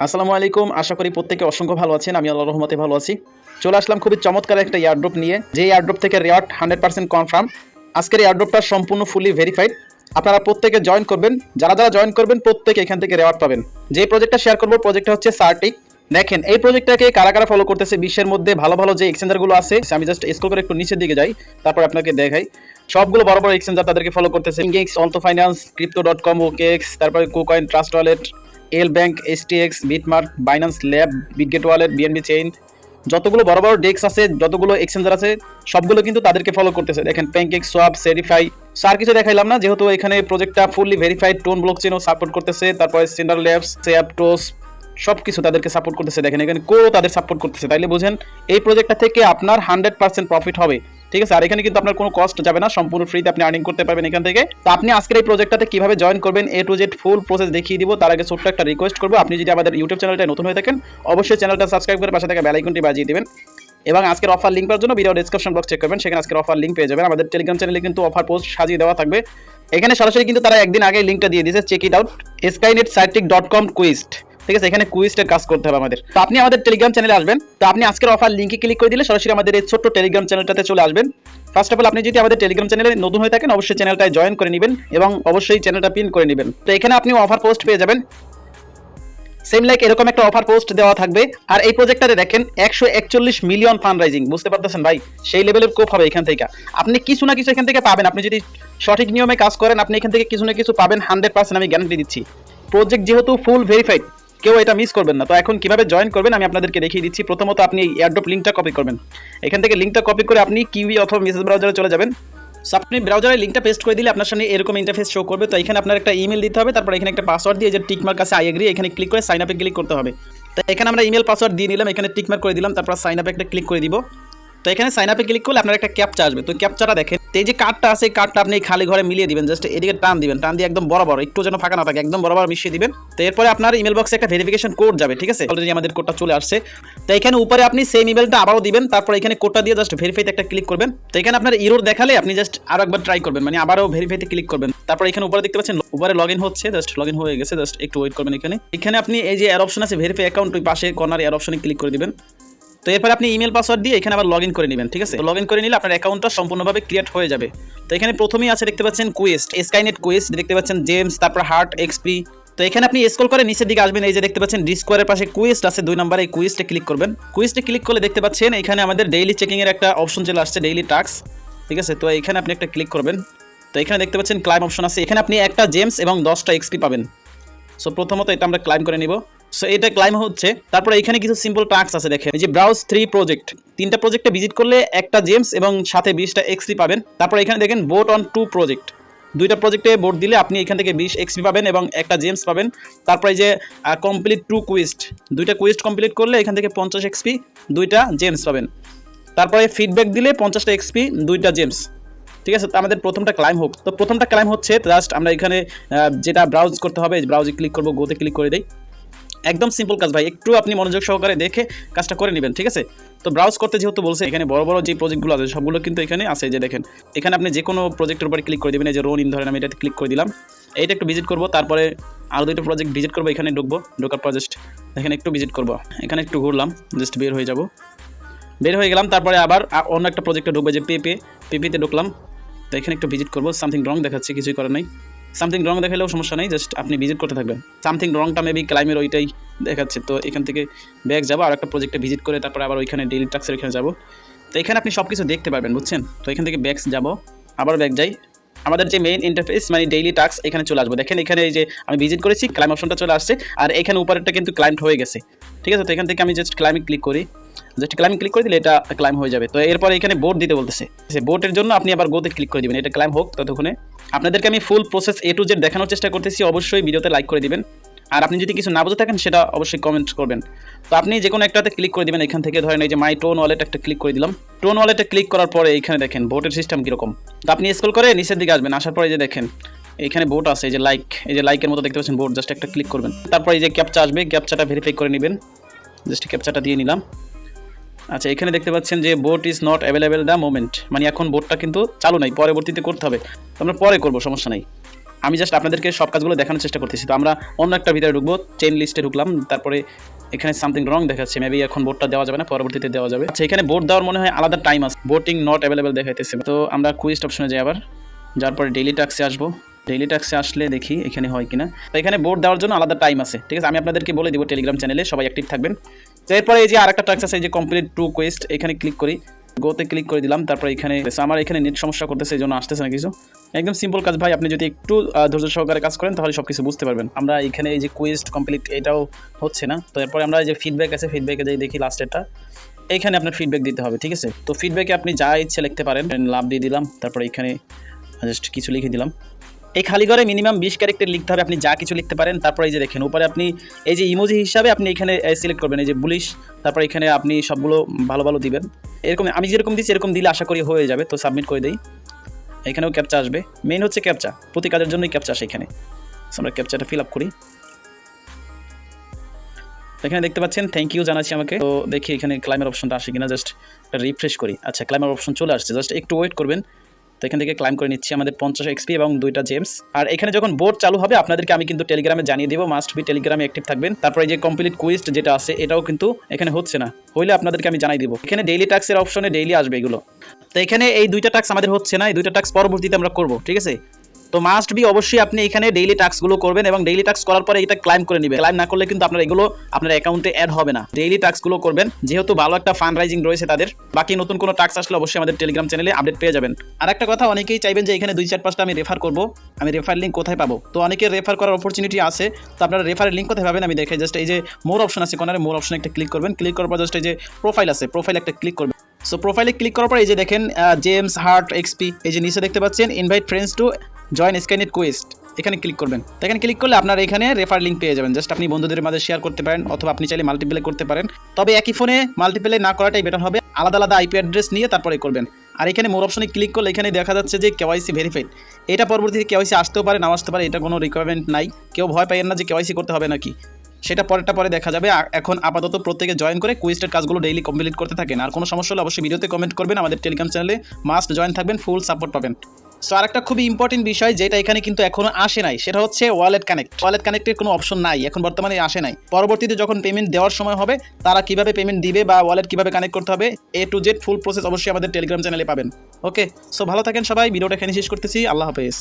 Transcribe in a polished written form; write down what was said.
আসসালামু আলাইকুম। আশা করি প্রত্যেকে অসংখ্য ভালো আছেন। আমি আল্লাহর রহমতে ভালো আছি। চলে আসলাম খুবই চমৎকার একটা এয়ারড্রপ নিয়ে, যে এয়ারড্রপ থেকে রেওয়ার্ড 100% কনফার্ম। আজকের এয়ারড্রপটা সম্পূর্ণ ফুলি ভেরিফাইড। আপনারা প্রত্যেকে জয়েন করবেন, যারা যারা জয়েন করবেন প্রত্যেকে এখান থেকে রেওয়ার্ড পাবেন। যে প্রজেক্টটা শেয়ার করবো, প্রজেক্টটা হচ্ছে সার্টিক। দেখেন এই প্রজেক্টটাকে কারা কারা ফলো করতেছে, বিশ্বের মধ্যে ভালো ভালো যে এক্সচেঞ্জারগুলো আছে, আমি জাস্ট স্ক্রল করে একটু নিচের দিকে যাই, তারপর আপনাকে দেখাই। সবগুলো বড় বড় এক্সচেঞ্জার তাদেরকে ফলো করতেছে। ইনগেক্স, অলতো ফাইন্যান্স, ক্রিপ্টো.com, ওকেএক্স, তারপরে KuCoin, trust wallet, L bank, STX, BitMart, Binance lab, Bitget wallet, BNB chain, যতগুলো বড় বড় ডেক্স আছে, যতগুলো এক্সচেঞ্জার আছে, সবগুলো কিন্তু তাদেরকে ফলো করতেছে। দেখেন প্যানকেক, সোয়াপ, সেরিফাই, আর কিছু দেখাইলাম না, যেহেতু এখানে প্রজেক্টটা ফুললি ভেরিফাইড। টোন ব্লকচেনও সাপোর্ট করতেছে, তারপরে সেন্ডার ল্যাবস, অ্যাপটোস, সবকিছু তাদেরকে সাপোর্ট করতেছে। দেখেন এখানে তাদের সাপোর্ট করতেছে, তাইলে বুঝেন এই প্রজেক্টটা থেকে আপনার 100% প্রফিট হবে। ঠিক আছে, আর এখানে কিন্তু আপনার কোনো কস্ট যাবে না, সম্পূর্ণ ফ্রিতে আপনি আর্নিং করতে পারবেন এখান থেকে। তো আপনি আজকের এই প্রজেক্টটাতে কিভাবে জয়েন করবেন, এ টু জেড ফুল প্রসেস দেখিয়ে দিব। তার আগে ছোট্ট একটা রিকোয়েস্ট করবো, আপনি যদি আমাদের ইউটিউব চ্যানেলটা নতুন হয়ে থাকেন, অবশ্যই চ্যানেলটা সাবস্ক্রাইব করে পাশে থাকা বেল আইকনটি বাজিয়ে দিবেন। এবং আজকের অফার লিঙ্ক পাওয়ার জন্য ভিডিও ডেসক্রিপশন বক্স চেক করবেন, সেখানে আজকের অফার লিঙ্ক পেয়ে যাবেন। আমাদের টেলিগ্রাম চ্যানেলে কিন্তু অফার পোস্ট সাজিয়ে দেওয়া থাকবে। এখানে সরাসরি কিন্তু তারা একদিন আগে লিঙ্কটা দিয়ে দিয়েছে, check it out, skynetcertic.com quest. ঠিক আছে, এখানে কুইস্টের কাজ করতে হবে আমাদের। তো আপনি আমাদের টেলিগ্রাম চ্যানেলে আসবেন, তো আপনি আজকের অফার লিঙ্কে ক্লিক করে দিলে সরাসরি আমাদের এই ছোট্ট টেলিগ্রাম চ্যানেলটাতে চলে আসবেন। ফার্স্ট অফ অল, আপনি যদি আমাদের টেলিগ্রাম চ্যানেলে নতুন হয়ে থাকেন, অবশ্যই চ্যানেলটায় জয়েন করে নেবেন এবং অবশ্যই চ্যানেলটা পিন করে নেবেন। তো এখানে আপনি অফার পোস্ট পেয়ে যাবেন, সেম লাইক এরকম একটা অফার পোস্ট দেওয়া থাকবে। আর এই প্রজেক্টটাতে দেখেন 141 মিলিয়ন ফান্ড রাইজিং, বুঝতে পারতেছেন ভাই, সেই লেভেলের কোপ হবে এখান থেকে। আপনি কিছু না কিছু এখান থেকে পাবেন, আপনি যদি সঠিক নিয়মে কাজ করেন, আপনি এখান থেকে কিছু না কিছু পাবেন 100%, আমি গ্যারান্টি দিচ্ছি। প্রজেক্ট যেহেতু ফুল ভেরিফাইড, কেউ এটা মিস করবেন না। তো এখন কিভাবে জয়েন করবেন আমি আপনাদেরকে দেখিয়ে দিচ্ছি। প্রথমত আপনি এই এয়ারড্রপ লিঙ্কটা কপি করবেন। এখান থেকে লিঙ্কটা কপি করে আপনি কিউই অথবা মেসেজ ব্রাউজারে চলে যাবেন। সো আপনি ব্রাউজারে লিঙ্কটা পেস্ট করে দিলে আপনার সামনে এরকম ইন্টারফেস শো করবে। তো এখানে আপনার একটা ইমেল দিতে হবে, তারপর এখানে একটা পাসওয়ার্ড দিয়ে যে টিকমার্ক আছে আই এগ্রি, এখানে ক্লিক করে সাইন আপে ক্লিক করতে হবে। তো এখানে আমরা ইমেল পাসওয়ার্ড দিয়ে নিলাম, এখানে টিকমার্ক করে দিলাম, তারপর সাইন আপে একটা ক্লিক করে দিব। তো এখানে সাইন আপে ক্লিক করলে আপনার একটা ক্যাপচা আসবে। তো ক্যাপচাটা দেখেন, এই যে কার্ডটা আছে, কার্ডটা আপনি খালি ঘরে মিলিয়ে দিবেন, জাস্ট এদিকে টান দিবেন, টান দিয়ে একদম বরাবর, একটু যেন ফাঁকা না থাকে, একদম বরাবর মিশিয়ে দিবেন। তো এরপরে আপনার ইমেল বক্সে একটা ভেরিফিকেশন কোড যাবে। ঠিক আছে, অলরেডি আমাদের কোডটা চলে আসছে। তো এখানে উপরে আপনি সেম ইমেলটা আবারও দিবেন, তারপর এখানে কোডটা দিয়ে জাস্ট ভেরিফাইতে একটা ক্লিক করবেন। তো এখানে আপনার ইরোর দেখালে আপনি জাস্ট আরো একবার ট্রাই করবেন, মানে আবারও ভেরিফাইতে ক্লিক করবেন। তারপর এখানে উপরে দেখতে পাচ্ছেন, উপরে লগ ইন হচ্ছে, জাস্ট লগ ইন হয়ে গেছে, জাস্ট একটু ওয়েট করবেন। এখানে আপনি এই যে এর অপশন আছে ভেরিফাই অ্যাকাউন্ট, ওই পাশে কর্নার এর অপশনে ক্লিক করে দিবেন। তো এরপর আপনি ইমেল পাসওয়ার্ড দিয়ে এখানে আবার লগ ইন করে নেবেন। ঠিক আছে, লগ ইন করে নিলে আপনার অ্যাকাউন্টটা সম্পূর্ণভাবে ক্রিয়েট হয়ে যাবে। তো এখানে প্রথমেই আছে দেখতে পাচ্ছেন কুয়েস্ট, স্কাইনেট কুয়েস্ট, দেখতে পাচ্ছেন জেমস, তারপর হার্ট, এক্সপি। তো এখানে আপনি স্ক্রল করে নিচের দিকে আসবেন, এই যে দেখতে পাচ্ছেন ডিসকোয়ারের পাশে কুয়েস্ট আছে 2 নম্বরে, এই কুয়েস্টে ক্লিক করবেন। কুয়েস্টে ক্লিক করলে দেখতে পাচ্ছেন এখানে আমাদের ডেইলি চেকিং এর একটা অপশন চলে আসছে, ডেইলি টাস্ক। ঠিক আছে, তো এখানে আপনি একটা ক্লিক করবেন। তো এখানে দেখতে পাচ্ছেন ক্লাইম অপশন আছে, এখানে আপনি একটা জেমস এবং 10টা এক্সপি পাবেন। সো প্রথমত এটা আমরা ক্লাইম করে নিব। সো এটা ক্লাইম হচ্ছে, তারপরে এখানে কিছু সিম্পল টাস্ক আছে দেখেন, এই যে ব্রাউজ 3 প্রজেক্ট, 3টা প্রজেক্টে ভিজিট করলে একটা জেমস এবং সাথে 20টা এক্সপি পাবেন। তারপর এখানে দেখেন ভোট অন 2 প্রজেক্ট, 2টা প্রজেক্টে ভোট দিলে আপনি এখান থেকে 20 এক্সপি পাবেন এবং একটা জেমস পাবেন। তারপরে এই যে কমপ্লিট 2 কুইস্ট, 2টা কুইস্ট কমপ্লিট করলে এখান থেকে 50 এক্সপি, 2টা জেমস পাবেন। তারপরে ফিডব্যাক দিলে 50টা এক্সপি, 2টা জেমস। ঠিক আছে, তো আমাদের প্রথমটা ক্লাইম হোক। তো প্রথমটা ক্লাইম হচ্ছে, জাস্ট আমরা এখানে যেটা ব্রাউজ করতে হবে, ব্রাউজে ক্লিক করবো, গোতে ক্লিক করে দেই। একদম সিম্পল কাজ ভাই, একটু আপনি মনোযোগ সহকারে দেখে কাজটা করে নেবেন। ঠিক আছে, তো ব্রাউজ করতে যেহেতু বলছে, এখানে বড় বড় যে প্রজেক্টগুলো আছে সবগুলো কিন্তু এখানে আছে, যে দেখেন এখানে আপনি যে কোনো প্রজেক্টের উপরে ক্লিক করে দেবেন। এই যে রোন ইন ধরেন, আমি এটাতে ক্লিক করে দিলাম, এইটা একটু ভিজিট করবো, তারপরে আরও 2টা প্রজেক্ট ভিজিট করবো, এখানে ঢুকবো, ঢোকার পর জাস্ট এখানে একটু ভিজিট করবো, এখানে একটু ঘুরলাম, জাস্ট বের হয়ে যাব, বের হয়ে গেলাম। তারপরে আবার অন্য একটা প্রজেক্টে ঢুকবো, যে পেপিতে ঢুকলাম। তো এখানে একটু ভিজিট করবো, সামথিং রং দেখাচ্ছে, কিছুই করার নাই, সামথিং রং দেখালেও সমস্যা নেই, জাস্ট আপনি ভিজিট করতে থাকবেন। সামথিং রংটা মেবি ক্লাইমের ওইটাই দেখাচ্ছে। তো এখান থেকে ব্যাক যাবো, আর একটা প্রজেক্টে ভিজিট করে তারপর আবার ওইখানে ডেইলি টাস্কের এখানে যাবো। তো এখানে আপনি সব কিছু দেখতে পারবেন, বুঝছেন। তো এখান থেকে ব্যাক যাবো, আবার ব্যাক যাই, আমাদের যে মেইন ইন্টারফেস মানে ডেইলি টাস্ক, এখানে চলে আসবো। দেখেন এখানে এই যে আমি ভিজিট করেছি, ক্লাইম অপশনটা চলে আসছে, আর এখানে উপরেরটা কিন্তু ক্লাইম হয়ে গেছে। ঠিক আছে, তো এখান থেকে আমি জাস্ট ক্লাইমে ক্লিক করি, জাস্ট ক্লাইম ক্লিক করে দিলে এটা ক্লাইম হয়ে যাবে। তো এরপর এখানে বোট দিতে বলতেছে, বোটের জন্য আপনি আবার গোতে ক্লিক করে দিবেন, এটা ক্লাইম হোক। ততক্ষণে আপনাদেরকে আমি ফুল প্রসেস এ টু জেড দেখানোর চেষ্টা করতেছি, অবশ্যই ভিডিওতে লাইক করে দিবেন। আর আপনি যদি কিছু না বুঝে থাকেন সেটা অবশ্যই কমেন্ট করবেন। তো আপনি যে কোনো একটাতে ক্লিক করে দিবেন, এখান থেকে ধরেন এই যে মাই টোন ওয়ালেট একটা ক্লিক করে দিলাম। টোন ওয়ালেটে ক্লিক করার পরে এখানে দেখেন বোটের সিস্টেম কীরকম। তো আপনি স্ক্রল করে নিচের দিকে আসবেন, আসার পরে যে দেখেন এখানে বোট আছে, এই যে লাইক, এই যে লাইকের মতো দেখতে পাচ্ছেন বোট, জাস্ট একটা ক্লিক করবেন। তারপর এই যে ক্যাপচা আসবে, ক্যাপচাটা ভেরিফাই করে নেবেন, জাস্ট ক্যাপচাটা দিয়ে নিলাম। আচ্ছা, এখানে দেখতে পাচ্ছেন যে BOT is not available the moment, মানে এখন বোটটা কিন্তু চালু নাই, পরবর্তীতে করতে হবে। আমরা পরে করবো, সমস্যা নাই। আমি জাস্ট আপনাদেরকে সব কাজগুলো দেখানোর চেষ্টা করতেছি। তো আমরা অন্য একটা ভিতরে ঢুকবো, চেইন লিস্টে ঢুকলাম, তারপরে এখানে সামথিং রং দেখাচ্ছে, মেবি এখন বোর্ডটা দেওয়া যাবে না, পরবর্তীতে দেওয়া যাবে। আচ্ছা এখানে বোর্ড দেওয়ার মনে হয় আলাদা টাইম আছে, বোটিং নট অ্যাভেলেবেল দেখাইতেছে। তো আমরা কুইস্ট অপশনে যাই আবার, যার পরে ডেইলি টাস্কে আসবো। ডেইলি টাস্কে আসলে দেখি এখানে হয় কিনা। তো এখানে বোর্ড দেওয়ার জন্য আলাদা টাইম আছে, ঠিক আছে, আমি আপনাদেরকে বলে দিব টেলিগ্রাম চ্যানেলে, সবাই অ্যাক্টিভ থাকবেন। তো এরপরে এই যে আরেকটা টাস্ক আছে, এই যে কমপ্লিট টু কোয়েস্ট, এখানে ক্লিক করি, গোতে ক্লিক করে দিলাম। তারপরে এখানে আমার এখানে নেট সমস্যা করতেছে, এই জন্য আসতেছে না কিছু। একদম সিম্পল কাজ ভাই, আপনি যদি একটু ধৈর্য সহকারে কাজ করেন তাহলে সব কিছু বুঝতে পারবেন। আমরা এখানে এই যে কুইস্ট কমপ্লিট এটাও হচ্ছে না। তো এরপরে আমরা এই যে ফিডব্যাক আছে, ফিডব্যাকে যাই দেখি লাস্টেরটা, এইখানে আপনার ফিডব্যাক দিতে হবে, ঠিক আছে। তো ফিডব্যাকে আপনি যা ইচ্ছে লিখতে পারেন, লাভ দিয়ে দিলাম, তারপরে এখানে জাস্ট কিছু লিখে দিলাম। এই খালি ঘরে মিনিমাম 20 ক্যারেক্টার লিখতে হবে, আপনি যা কিছু লিখতে পারেন। তারপরে এই যে দেখেন উপরে আপনি এই যে ইমোজি হিসাবে আপনি এখানে সিলেক্ট করবেন, এই যে বুলিশ, তারপর এখানে আপনি সবগুলো ভালো ভালো দিবেন। এরকম আমি যেরকম দিচ্ছি এরকম দিলে আশা করি হয়ে যাবে। তো সাবমিট করে দিই, এখানেও ক্যাপচা আসবে, মেইন হচ্ছে ক্যাপচা, প্রতি কাজের জন্যই ক্যাপচা আসে এখানে। আমরা ক্যাপচাটা ফিল আপ করি, এখানে দেখতে পাচ্ছেন থ্যাংক ইউ জানাচ্ছি আমাকে। তো দেখি এখানে ক্লাইমার অপশনটা আসে কিনা, জাস্ট রিফ্রেশ করি। আচ্ছা ক্লাইমার অপশন চলে আসছে, জাস্ট একটু ওয়েট করবেন। তো এখান থেকে ক্লাইম করে নিচ্ছি আমাদের 50 এক্সপি এবং 2টা জেমস। আর এখানে যখন বোর্ড চালু হবে আপনাদেরকে আমি কিন্তু টেলিগ্রামে জানিয়ে দেবো, মাস্ট বি টেলিগ্রামে অ্যাক্টিভ থাকবেন। তারপরে যে কমপ্লিট কুইস্ট যেটা আছে এটাও কিন্তু এখানে হচ্ছে না, হইলে আপনাদেরকে আমি জানাই দিব। এখানে ডেইলি টাস্কের অপশনে ডেইলি আসবে এগুলো। তো এখানে এই 2টা টাস্ক আমাদের হচ্ছে না, এই 2টা টাস্ক পরবর্তীতে আমরা করব, ঠিক আছে। তো মাস্ট বি অবশ্যই আপনি এখানে ডেইলি টাস্কগুলো করবেন এবং ডেইলি টাস্ক করার পরে এটা ক্লাইম করে নেবেন। ক্লাইম না করলে কিন্তু আপনার এগুলো আপনার অ্যাকাউন্টে অ্যাড হবে না। ডেইলি টাস্কগুলো করবেন, যেহেতু ভালো একটা ফান্ড রাইজিং রয়েছে তাদের। বাকি নতুন কোনো টাস্ক আসলে অবশ্যই আমাদের টেলিগ্রাম চ্যানেলে আপডেট পেয়ে যাবেন। আর একটা কথা, অনেকেই চাইবেন যে এখানে 2-4-5টা আমি রেফার করব, আমি রেফার লিঙ্ক কোথায় পাবো? তো অনেকে রেফার করার অপরচুনিটি আছে, তো আপনারা রেফারের লিঙ্ক কোথায় পাবেন আমি দেখাই। জাস্ট এই যে মোর অপশন আছে কর্নারে, মোর অপশনে একটা ক্লিক করবেন, ক্লিক করার পর জাস্ট এই যে প্রোফাইল আছে, প্রোফাইল একটা ক্লিক করবেন। সো প্রোফাইলে ক্লিক করার পর এই যে দেখেন জেমস হার্ট এক্সপি, এই যে নিচে দেখতে পাচ্ছেন invite friends to join Skynet quest, এখানে ক্লিক করবেন। তো এখানে ক্লিক করলে আপনার এখানে রেফার লিঙ্ক পেয়ে যাবেন, জাস্ট আপনি বন্ধুদের মাঝে শেয়ার করতে পারেন, অথবা আপনি চাইলে মাল্টিপ্লে করতে পারেন। তবে একই ফোনে মাল্টিপ্লে না করাটাই বেটার হবে, আলাদা আলাদা আইপি অ্যাড্রেস নিয়ে তারপরে করবেন। আর এখানে মোর অপশনে ক্লিক করলে এখানে দেখা যাচ্ছে যে কেওয়াইসি ভেরিফাইড, এটা পরবর্তীতে কেওয়াইসি আসতেও পারে, নাও আসতে পারে, এটা কোনো রিকোয়ারমেন্ট নাই। কেউ ভয় পাইয়েন না যে কেওয়াইসি করতে হবে নাকি, সেটা পরে দেখা যাবে। এখন আপাতত প্রত্যেকে জয়েন করে কুইস্টের কাজগুলো ডেইলি কমপ্লিট করতে থাকেন। আর কোনো সমস্যা হলে অবশ্যই ভিডিওতে কমেন্ট করবেন, আমাদের টেলিগ্রাম চ্যানেলে মাস্ট জয়েন থাকবেন, ফুল সাপোর্ট পাবেন। সো আর একটা খুবই ইম্পর্টেন্ট বিষয় যেটা এখানে কিন্তু এখনো আসে নাই, সেটা হচ্ছে ওয়ালেট কানেক্ট। ওয়ালেট কানেক্টের কোনো অপশন নাই, এখন বর্তমানে আসে নাই। পরবর্তীতে যখন পেমেন্ট দেওয়ার সময় হবে, তারা কিভাবে পেমেন্ট দিবে বা ওয়ালেট কিভাবে কানেক্ট করতে হবে, A to Z full process অবশ্যই আমাদের টেলিগ্রাম চ্যানেলে পাবেন। ওকে, সো ভালো থাকেন সবাই, ভিডিওটা এখানে শেষ করতেছি, আল্লাহ হাফেজ।